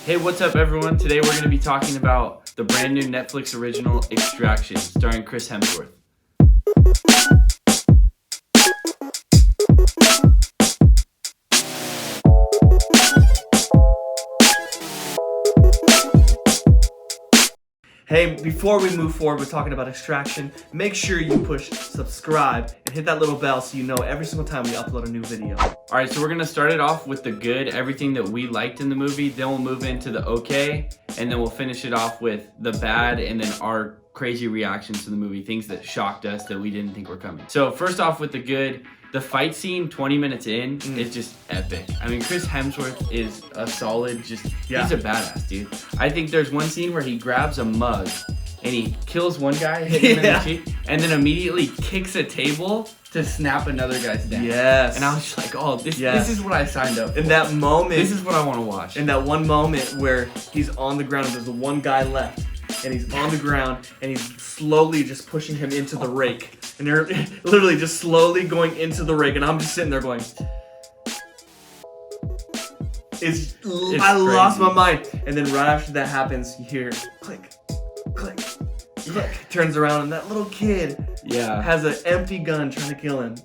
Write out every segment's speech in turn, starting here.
Hey, what's up everyone? Today we're going to be talking about the brand new Netflix original Extraction, starring Chris Hemsworth. Hey, before we move forward with talking about Extraction, make sure you push subscribe and hit that little bell so you know every single time we upload a new video. Alright, so we're going to start it off with the good, everything that we liked in the movie, then we'll move into the okay, and then we'll finish it off with the bad, and then our crazy reactions to the movie, things that shocked us that we didn't think were coming. So first off with the good, the fight scene 20 minutes in is just epic. I mean, Chris Hemsworth is a solid, he's a badass, dude. I think there's one scene where he grabs a mug and he kills one guy, hits him in the cheek, and then immediately kicks a table to snap another guy's neck. Yes. And I was just like, oh, this is what I signed up for. In that moment. This is what I want to watch. In that one moment where he's on the ground and there's the one guy left. And he's on the ground and he's slowly just pushing him into the rake. And they're literally just slowly going into the rake. And I'm just sitting there going, I lost my mind. And then right after that happens, you hear click, click, click. Turns around and that little kid has an empty gun trying to kill him.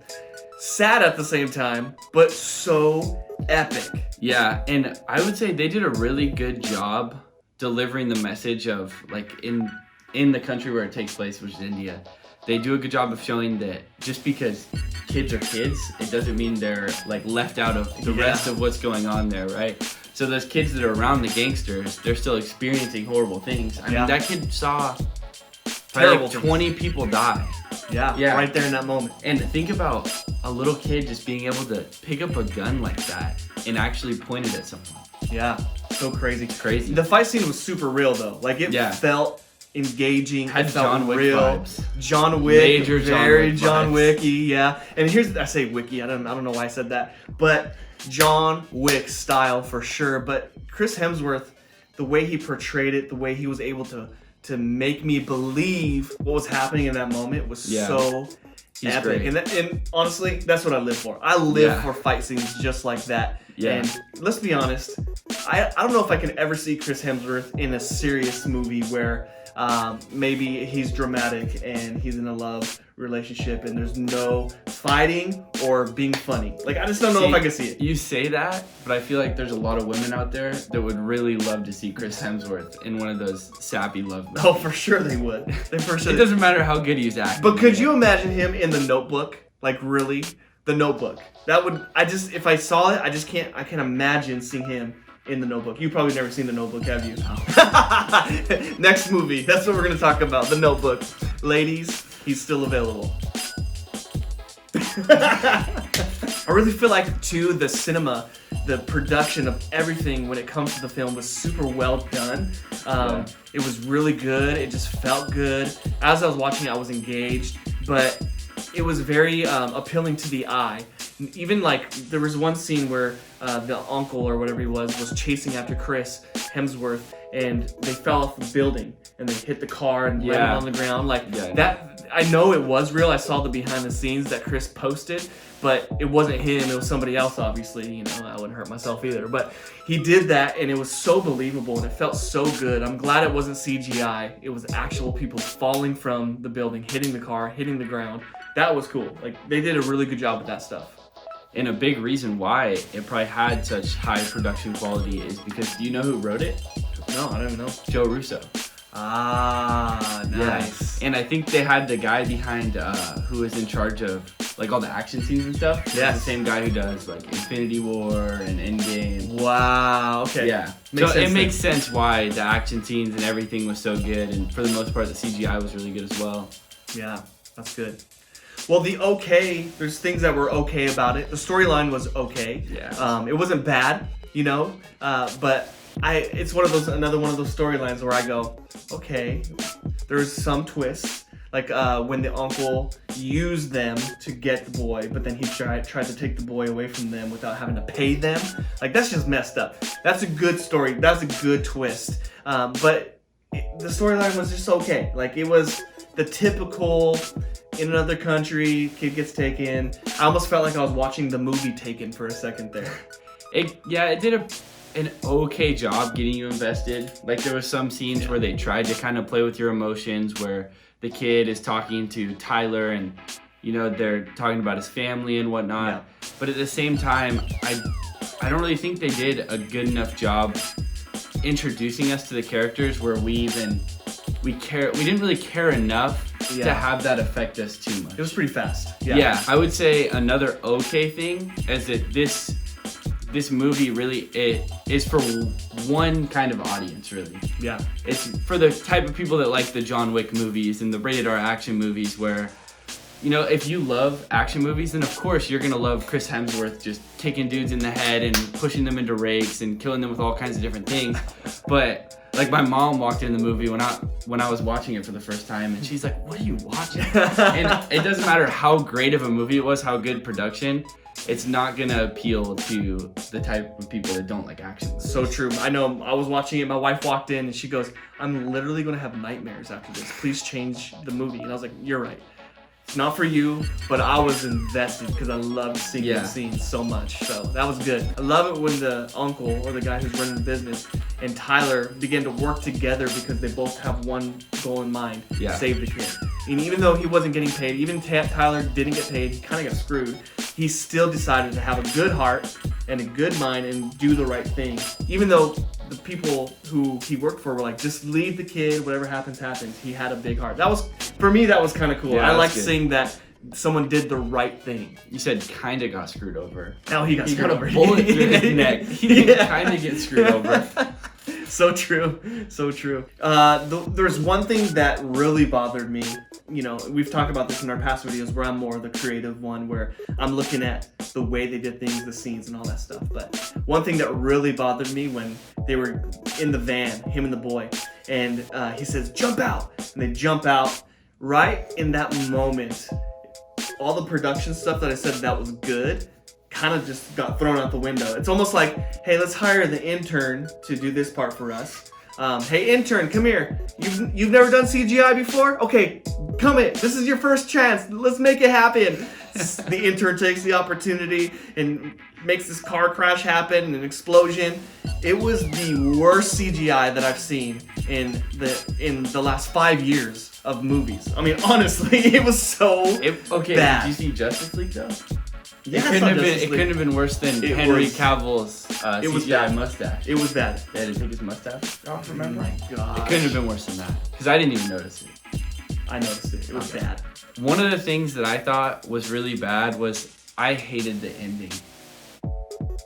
Sad at the same time, but so epic. Yeah, and I would say they did a really good job delivering the message of, like, in the country where it takes place, which is India. They do a good job of showing that just because kids are kids, it doesn't mean they're, like, left out of the rest of what's going on there, right? So those kids that are around the gangsters, they're still experiencing horrible things. I mean, that kid saw like 20 people die. Yeah, right there in that moment. And think about a little kid just being able to pick up a gun like that and actually point it at someone. Yeah, so crazy. It's crazy. The fight scene was super real though. Like it felt engaging. Had it felt John Wick real. Vibes. John Wick, Major very John Wicky, yeah. And I say Wicky. I don't know why I said that, but John Wick style for sure. But Chris Hemsworth, the way he portrayed it, the way he was able to make me believe what was happening in that moment was so epic. And honestly, that's what I live for. I live for fight scenes just like that. Yeah. And let's be honest, I don't know if I can ever see Chris Hemsworth in a serious movie where maybe he's dramatic and he's in a love relationship and there's no fighting or being funny. Like, I just don't know if I can see it. You say that, but I feel like there's a lot of women out there that would really love to see Chris Hemsworth in one of those sappy love movies. Oh, for sure they would. They for sure. It doesn't matter how good he's acting. But could you imagine him in The Notebook? Like, really? The Notebook. That would, if I saw it, I can't imagine seeing him in The Notebook. You've probably never seen The Notebook, have you? No. Next movie. That's what we're going to talk about. The Notebook. Ladies, he's still available. I really feel like, too, the cinema, the production of everything when it comes to the film was super well done. It was really good. It just felt good. As I was watching it, I was engaged, but it was very appealing to the eye. Even like there was one scene where the uncle or whatever he was chasing after Chris Hemsworth, and they fell off the building and they hit the car and landed on the ground. That I know it was real. I saw the behind the scenes that Chris posted, but it wasn't him. It was somebody else, obviously. You know, I wouldn't hurt myself either. But he did that, and it was so believable, and it felt so good. I'm glad it wasn't CGI. It was actual people falling from the building, hitting the car, hitting the ground. That was cool. Like, they did a really good job with that stuff. And a big reason why it probably had such high production quality is because, do you know who wrote it? No, I don't even know. Joe Russo. Ah, nice. Yeah. And I think they had the guy behind who was in charge of like all the action scenes and stuff. Yeah. The same guy who does like Infinity War and Endgame. Wow. Okay. Yeah. It makes sense why the action scenes and everything was so good, and for the most part the CGI was really good as well. Yeah, that's good. Well, there's things that were okay about it. The storyline was okay. Yeah. It wasn't bad, but it's another one of those storylines where I go, okay, there's some twists. Like when the uncle used them to get the boy, but then he tried to take the boy away from them without having to pay them. Like, that's just messed up. That's a good story. That's a good twist. But the storyline was just okay. Like, it was the typical in another country, kid gets taken. I almost felt like I was watching the movie Taken for a second there. It an okay job getting you invested. Like there was some scenes where they tried to kind of play with your emotions, where the kid is talking to Tyler and they're talking about his family and whatnot. Yeah. But at the same time, I don't really think they did a good enough job introducing us to the characters where we didn't really care enough to have that affect us too much. It was pretty fast. Yeah, I would say another okay thing is that this movie really it is for one kind of audience, really. Yeah. It's for the type of people that like the John Wick movies and the rated R action movies where, if you love action movies, then of course you're gonna love Chris Hemsworth just kicking dudes in the head and pushing them into rakes and killing them with all kinds of different things. But like my mom walked in the movie when I was watching it for the first time, and she's like, "What are you watching?" And it doesn't matter how great of a movie it was, how good production, it's not gonna appeal to the type of people that don't like action movies. So true. I know. I was watching it. My wife walked in and she goes, "I'm literally gonna have nightmares after this. Please change the movie." And I was like, "You're right. It's not for you," but I was invested because I loved seeing the scenes so much. So that was good. I love it when the uncle or the guy who's running the business and Tyler begin to work together because they both have one goal in mind: save the kid. And even though he wasn't getting paid, even Tyler didn't get paid, he kind of got screwed. He still decided to have a good heart and a good mind and do the right thing, even though the people who he worked for were like, "Just leave the kid, whatever happens, happens." He had a big heart. That was, for me, that was kind of cool. Yeah, I like seeing that someone did the right thing. You said kind of got screwed over. No, he got screwed over. A bullet through his neck. He didn't kind of get screwed over. So true. So true. There's one thing that really bothered me. We've talked about this in our past videos where I'm more the creative one, where I'm looking at the way they did things, the scenes and all that stuff. But one thing that really bothered me when they were in the van, him and the boy, and he says, "Jump out." And they jump out. Right in that moment, all the production stuff that I said that was good kind of just got thrown out the window. It's almost like, "Hey, let's hire the intern to do this part for us. Hey, intern, come here. You've never done CGI before? Okay, come in. This is your first chance. Let's make it happen." The intern takes the opportunity and makes this car crash happen, an explosion. It was the worst CGI that I've seen in the last 5 years of movies. I mean, honestly, it was so bad. Did you see Justice League though? Yeah, it couldn't have been worse than Henry Cavill's CGI mustache. It was bad. They had to take his mustache off, remember? Oh my god. It couldn't have been worse than that. Because I didn't even notice it. I noticed it. It was bad. One of the things that I thought was really bad was I hated the ending.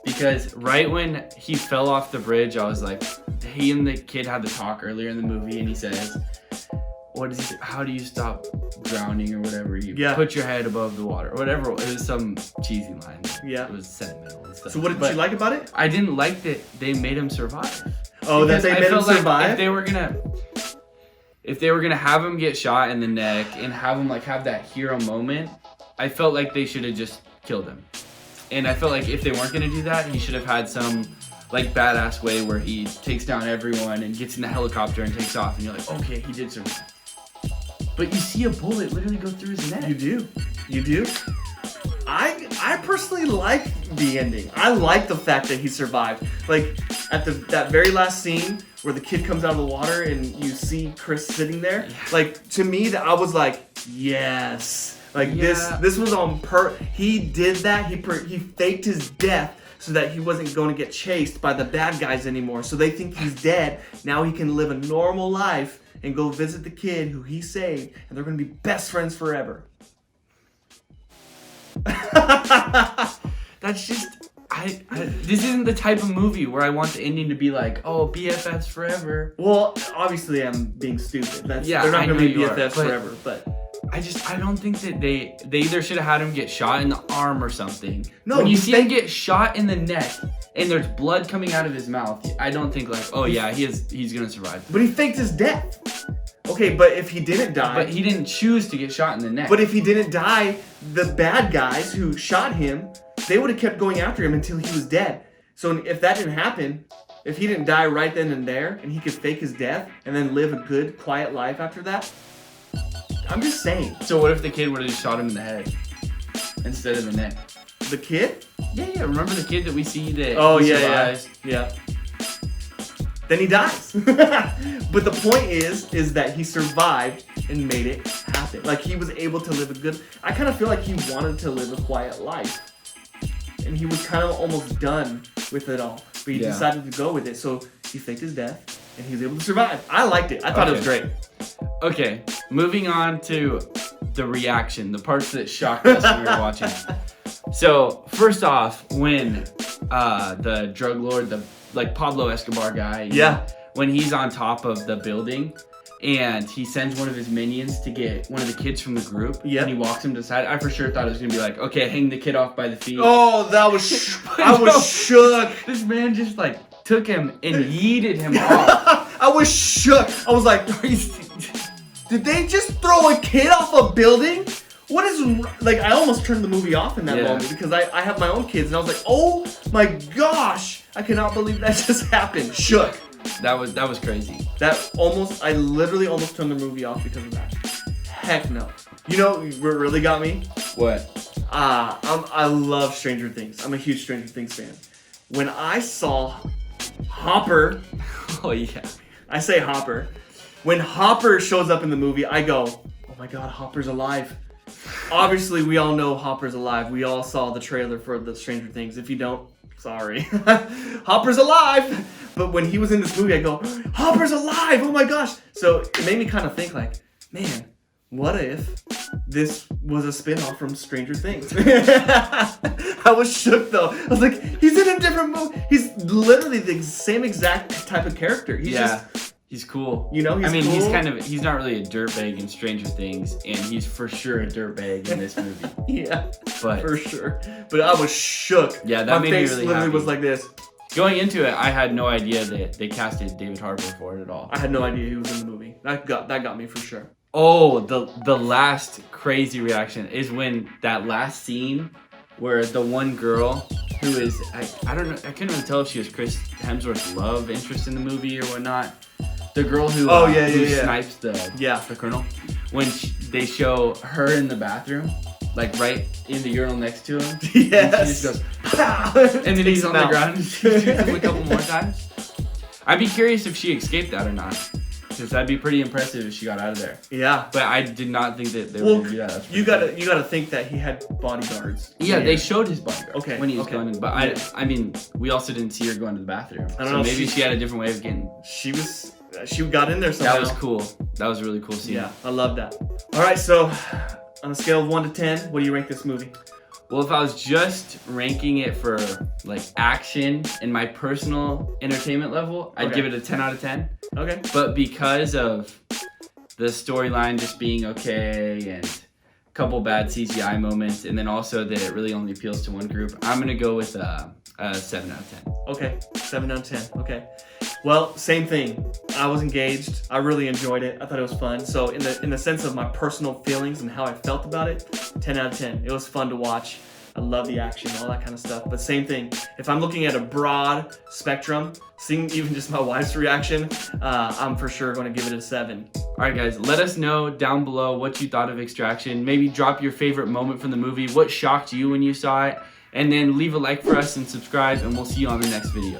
Because right when he fell off the bridge, I was like, he and the kid had the talk earlier in the movie, and he says, what does he say? How do you stop drowning or whatever? You put your head above the water or whatever. It was some cheesy line. Yeah. It was sentimental and stuff. So what did you like about it? I didn't like that they made him survive. Oh, that they made him survive? Like if they were gonna have him get shot in the neck and have him like have that hero moment, I felt like they should have just killed him. And I felt like if they weren't gonna do that, he should have had some like badass way where he takes down everyone and gets in the helicopter and takes off, and you're like, okay, he did survive. But you see a bullet literally go through his neck. You do. I personally like the ending. I like the fact that he survived. Like at that very last scene where the kid comes out of the water and you see Chris sitting there. Yeah. Like to me, that I was like, yes. Like this was on he did that. He faked his death so that he wasn't going to get chased by the bad guys anymore. So they think he's dead. Now he can live a normal life and go visit the kid who he saved, and they're going to be best friends forever. That's just this isn't the type of movie where I want the ending to be like, oh, BFFs forever. Well, obviously I'm being stupid. They're not going to be BFFs forever, but I don't think that they either should have had him get shot in the arm or something. No, when you see him get shot in the neck and there's blood coming out of his mouth, I don't think like, oh yeah, he's gonna survive. But he faked his death. Okay, but if he didn't die, but he didn't choose to get shot in the neck. But if he didn't die, the bad guys who shot him, they would have kept going after him until he was dead. So if that didn't happen, if he didn't die right then and there, and he could fake his death and then live a good, quiet life after that, I'm just saying. So what if the kid would have just shot him in the head instead of the neck? The kid? Yeah. Remember the kid that we see that survives? Yeah. then he dies. But the point is that he survived and made it happen. Like, he was able to live a good... I kind of feel like he wanted to live a quiet life. And he was kind of almost done with it all. But he decided to go with it. So he faked his death, and he was able to survive. I liked it. I thought it was great. Okay, moving on to the reaction, the parts that shocked us when we were watching. So, first off, when the drug lord, like Pablo Escobar guy, when he's on top of the building and he sends one of his minions to get one of the kids from the group, and he walks him to the side, I for sure thought it was gonna be like, okay, hang the kid off by the feet. Oh, that was I was shook. This man just like took him and yeeted him off. I was shook. I was like, did they just throw a kid off a building? What is, like, I almost turned the movie off in that moment because I have my own kids and I was like, oh my gosh, I cannot believe that just happened. Shook. That was crazy. I literally almost turned the movie off because of that. Heck no. You know what really got me? What? I love Stranger Things. I'm a huge Stranger Things fan. When I saw Hopper. Oh yeah. I say Hopper. When Hopper shows up in the movie, I go, oh my god, Hopper's alive. Obviously, we all know Hopper's alive. We all saw the trailer for the Stranger Things. If you don't, sorry. Hopper's alive! But when he was in this movie, I go, Hopper's alive! Oh my gosh! So it made me kind of think like, man, what if this was a spin-off from Stranger Things? I was shook though. I was like, he's in a different movie. He's literally the same exact type of character. He's cool. You know, cool. He's not really a dirtbag in Stranger Things, and he's for sure a dirtbag in this movie. Yeah, but for sure. But I was shook. Yeah, that My made face me really literally happy. was like this. Going into it, I had no idea that they casted David Harbour for it at all. I had no idea he was in the movie. That got me for sure. Oh, the last crazy reaction is when that last scene where the one girl who is, I don't know, I couldn't really tell if she was Chris Hemsworth's love interest in the movie or whatnot. The girl who snipes the colonel. When they show her in the bathroom, like right in the urinal next to him. Yes. And she just goes, pow! And then he's on the ground and she shoots him a couple more times. I'd be curious if she escaped that or not. Because that'd be pretty impressive if she got out of there. Yeah. But I did not think that they were going to do that. You gotta think that he had bodyguards. Yeah, they showed his bodyguard when he was going in. But I mean, we also didn't see her going to the bathroom. I don't know. Maybe she had a different way of getting. She got in there somehow. That was cool. That was a really cool scene. Yeah, I love that. All right, so on a scale of 1 to 10, what do you rank this movie? Well, if I was just ranking it for like action and my personal entertainment level, I'd give it a 10 out of 10. Okay. But because of the storyline just being okay and a couple bad CGI moments, and then also that it really only appeals to one group, I'm gonna go with a 7 out of 10. Okay, 7 out of 10. Okay. Well, same thing. I was engaged. I really enjoyed it. I thought it was fun. So in the sense of my personal feelings and how I felt about it, 10 out of 10. It was fun to watch. I love the action, all that kind of stuff. But same thing. If I'm looking at a broad spectrum, seeing even just my wife's reaction, I'm for sure going to give it a 7. All right, guys, let us know down below what you thought of Extraction. Maybe drop your favorite moment from the movie. What shocked you when you saw it? And then leave a like for us and subscribe, and we'll see you on the next video.